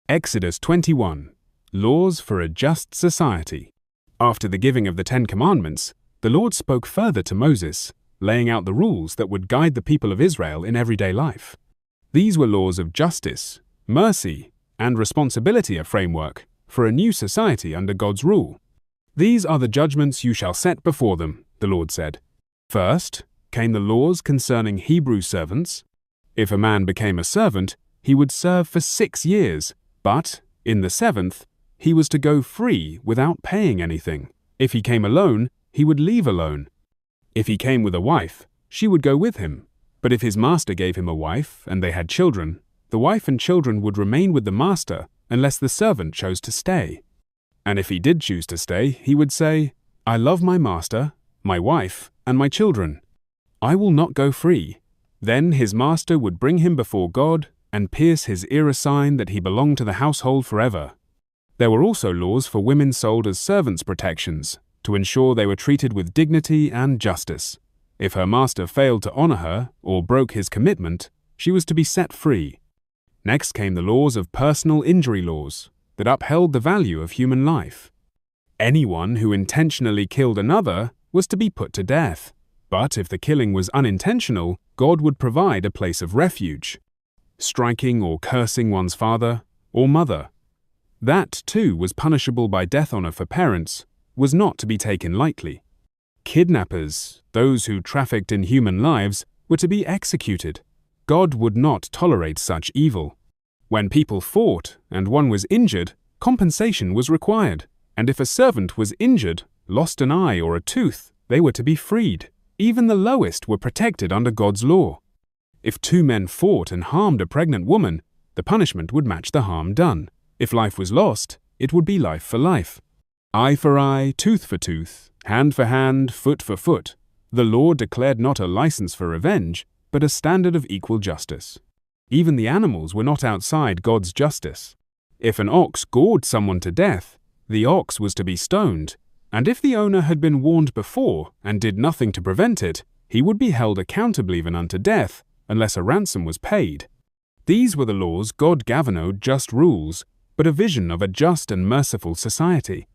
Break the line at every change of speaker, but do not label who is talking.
Exodus 21. Laws for a Just Society. After the giving of the Ten Commandments, the Lord spoke further to Moses, laying out the rules that would guide the people of Israel in everyday life. These were laws of justice, mercy, and responsibility, a framework for a new society under God's rule. These are the judgments you shall set before them, the Lord said. First came the laws concerning Hebrew servants. If a man became a servant, he would serve for 6 years, but in the 7th, he was to go free without paying anything. If he came alone, he would leave alone. If he came with a wife, she would go with him. But if his master gave him a wife and they had children, the wife and children would remain with the master unless the servant chose to stay. And if he did choose to stay, he would say, "I love my master, my wife, and my children. I will not go free." Then his master would bring him before God and pierce his ear, a sign that he belonged to the household forever. There were also laws for women sold as servants' protections, to ensure they were treated with dignity and justice. If her master failed to honor her or broke his commitment, she was to be set free. Next came the laws of personal injury laws that upheld the value of human life. Anyone who intentionally killed another was to be put to death. But if the killing was unintentional, God would provide a place of refuge. Striking or cursing one's father or mother, that too was punishable by death. Honor for parents was not to be taken lightly. Kidnappers, those who trafficked in human lives, were to be executed. God would not tolerate such evil. When people fought and one was injured, compensation was required, and if a servant was injured, lost an eye or a tooth, they were to be freed. Even the lowest were protected under God's law. If 2 men fought and harmed a pregnant woman, the punishment would match the harm done. If life was lost, it would be life for life. Eye for eye, tooth for tooth, hand for hand, foot for foot. The law declared not a license for revenge, but a standard of equal justice. Even the animals were not outside God's justice. If an ox gored someone to death, the ox was to be stoned, and if the owner had been warned before and did nothing to prevent it, he would be held accountable even unto death, unless a ransom was paid. These were the laws God gave, no just rules, but a vision of a just and merciful society.